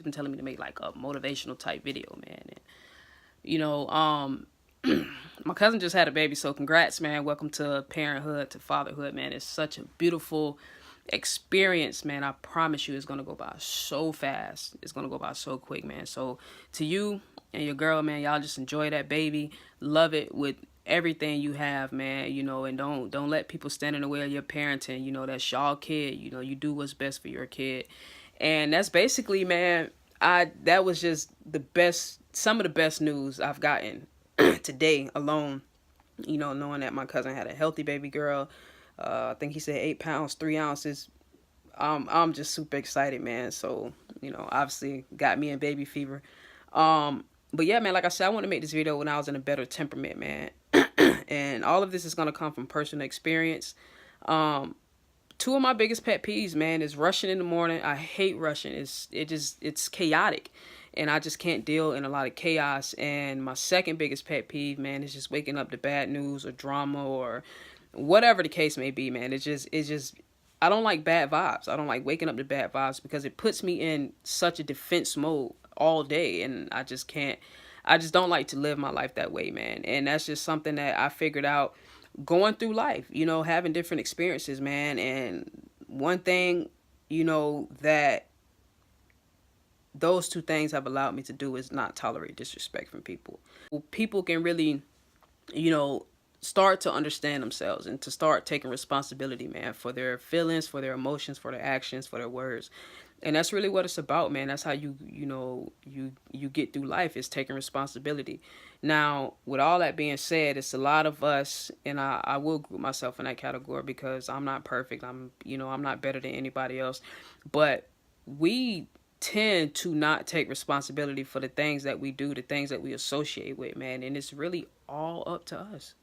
been telling me to make like a motivational type video, man. And, you know, my cousin just had a baby, so congrats, man. Welcome to parenthood, to fatherhood, man. It's such a beautiful experience, man. I promise you, it's gonna go by so fast. It's gonna go by so quick, man. So to you and your girl, man, y'all just enjoy that baby, love it with everything you have, man. And don't let people stand in the way of your parenting. That's y'all kid. You do what's best for your kid, and that's basically, man. That was just some of the best news I've gotten today alone. Knowing that my cousin had a healthy baby girl. I think he said 8 pounds, 3 ounces. I'm just super excited, man. So, obviously got me in baby fever. But yeah, man, like I said, I want to make this video when I was in a better temperament, man. And all of this is going to come from personal experience. Two of my biggest pet peeves, man, is rushing in the morning. I hate rushing. It's chaotic. And I just can't deal in a lot of chaos. And my second biggest pet peeve, man, is just waking up to bad news or drama or whatever the case may be, man. It's just I don't like bad vibes. I don't like waking up to bad vibes because it puts me in such a defense mode all day, and I just don't like to live my life that way, man. And that's just something that I figured out going through life, having different experiences, man. And one thing, that those two things have allowed me to do is not tolerate disrespect from people. People can really, start to understand themselves and to start taking responsibility, man, for their feelings, for their emotions, for their actions, for their words. And that's really what it's about, man. That's how you get through life, is taking responsibility. Now, with all that being said, it's a lot of us, and I will group myself in that category because I'm not perfect. I'm not better than anybody else. But we tend to not take responsibility for the things that we do, the things that we associate with, man. And it's really all up to us.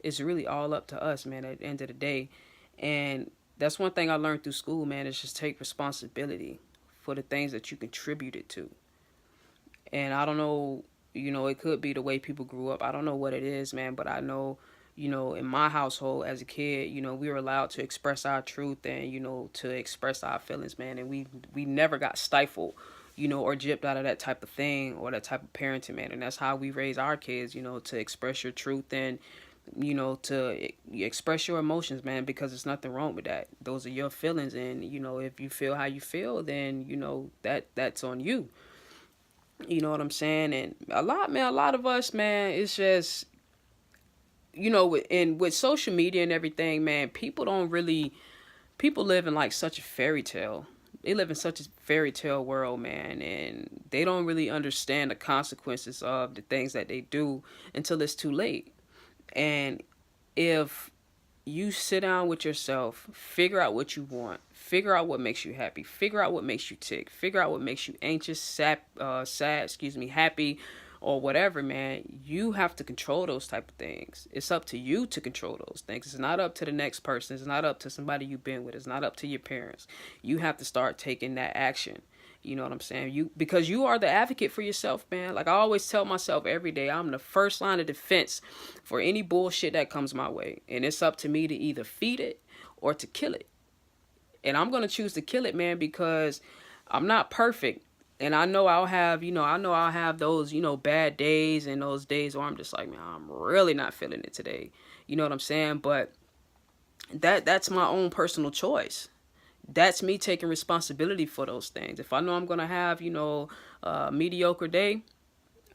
It's really all up to us, man, at the end of the day. And that's one thing I learned through school, man, is just take responsibility for the things that you contributed to. And I don't know, it could be the way people grew up. I don't know what it is, man, but I know, in my household as a kid, we were allowed to express our truth and, to express our feelings, man. And we never got stifled, or gypped out of that type of thing or that type of parenting, man. And that's how we raise our kids, to express your truth and, to express your emotions, man, because there's nothing wrong with that. Those are your feelings. And, if you feel how you feel, then, that's on you. You know what I'm saying? And a lot of us, man, it's just, with social media and everything, man, people live in like such a fairy tale. They live in such a fairy tale world, man, and they don't really understand the consequences of the things that they do until it's too late. And if you sit down with yourself, figure out what you want, figure out what makes you happy, figure out what makes you tick, figure out what makes you anxious, sad, happy, or whatever, man, you have to control those type of things. It's up to you to control those things. It's not up to the next person. It's not up to somebody you've been with. It's not up to your parents. You have to start taking that action. You know what I'm saying? Because you are the advocate for yourself, man. Like I always tell myself every day, I'm the first line of defense for any bullshit that comes my way. And it's up to me to either feed it or to kill it. And I'm going to choose to kill it, man, because I'm not perfect. And I know I'll have those, bad days and those days where I'm just like, man, I'm really not feeling it today. You know what I'm saying? But that's my own personal choice. That's me taking responsibility for those things. If I know I'm going to have, a mediocre day,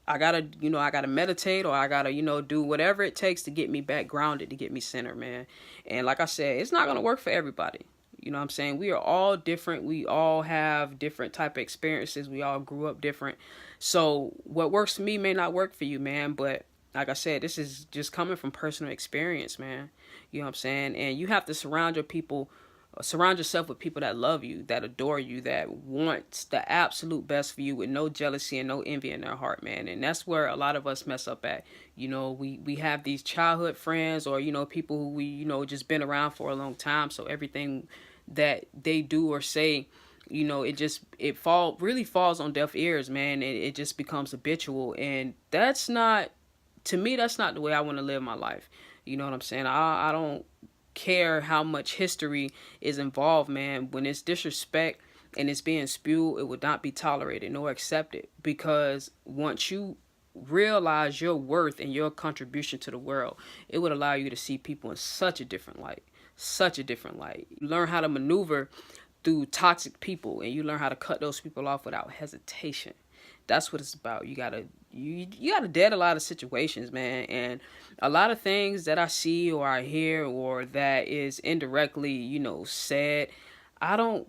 I gotta meditate, or I gotta, do whatever it takes to get me back grounded, to get me centered, man. And like I said, it's not going to work for everybody. You know what I'm saying? We are all different. We all have different type of experiences. We all grew up different. So what works for me may not work for you, man. But like I said, this is just coming from personal experience, man. You know what I'm saying? And you have to surround yourself with people that love you, that adore you, that want the absolute best for you with no jealousy and no envy in their heart, man. And that's where a lot of us mess up at. We have these childhood friends or, people who we, just been around for a long time. So everything that they do or say, it really falls on deaf ears, man. It just becomes habitual. And that's not, to me, that's not the way I want to live my life. You know what I'm saying? I don't care how much history is involved, man. When it's disrespect, and it's being spewed, it would not be tolerated nor accepted. Because once you realize your worth and your contribution to the world, it would allow you to see people in such a different light. Such a different light. You learn how to maneuver through toxic people, and you learn how to cut those people off without hesitation. That's what it's about. You gotta dead a lot of situations, man. And a lot of things that I see or I hear or that is indirectly, said, I don't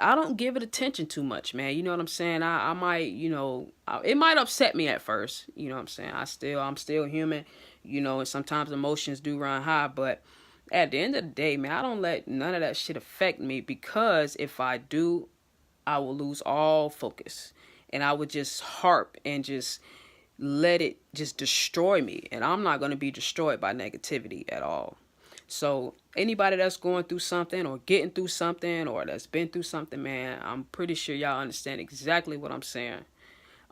I don't give it attention too much, man. You know what I'm saying? I might, it might upset me at first. You know what I'm saying? I'm still human, and sometimes emotions do run high, but at the end of the day, man, I don't let none of that shit affect me, because if I do, I will lose all focus, and I would just harp and just let it just destroy me, and I'm not going to be destroyed by negativity at all. So anybody that's going through something or getting through something or that's been through something, man, I'm pretty sure y'all understand exactly what I'm saying.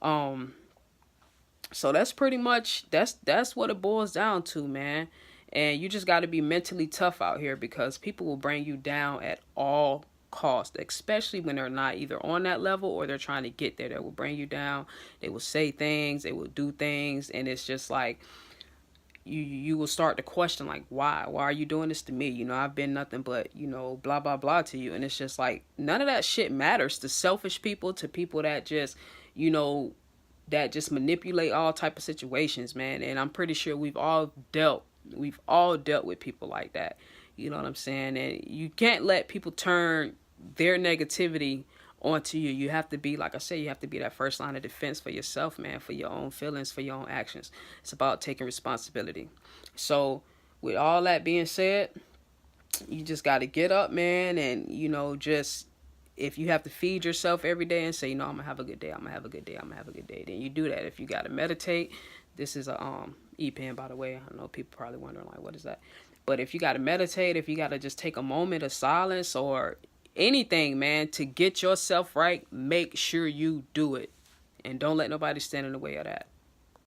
So that's pretty much that's what it boils down to, man. And you just got to be mentally tough out here, because people will bring you down at all cost, especially when they're not either on that level or they're trying to get there. They will bring you down. They will say things, they will do things, and it's just like you will start to question, like, why are you doing this to me? I've been nothing but, blah blah blah to you. And it's just like, none of that shit matters to selfish people, to people that just, that just manipulate all type of situations, man. And I'm pretty sure we've all dealt with people like that. You know what I'm saying? And you can't let people turn their negativity onto you. You have to be, like I said, you have to be that first line of defense for yourself, man, for your own feelings, for your own actions. It's about taking responsibility. So with all that being said, you just got to get up, man, and just, if you have to feed yourself every day and say, I'm gonna have a good day, I'm gonna have a good day, I'm gonna have a good day, then you do that. If you got to meditate, this is a E-pen, by the way. I know people probably wondering, like, what is that? But if you got to meditate, if you got to just take a moment of silence or anything, man, to get yourself right, make sure you do it. And don't let nobody stand in the way of that.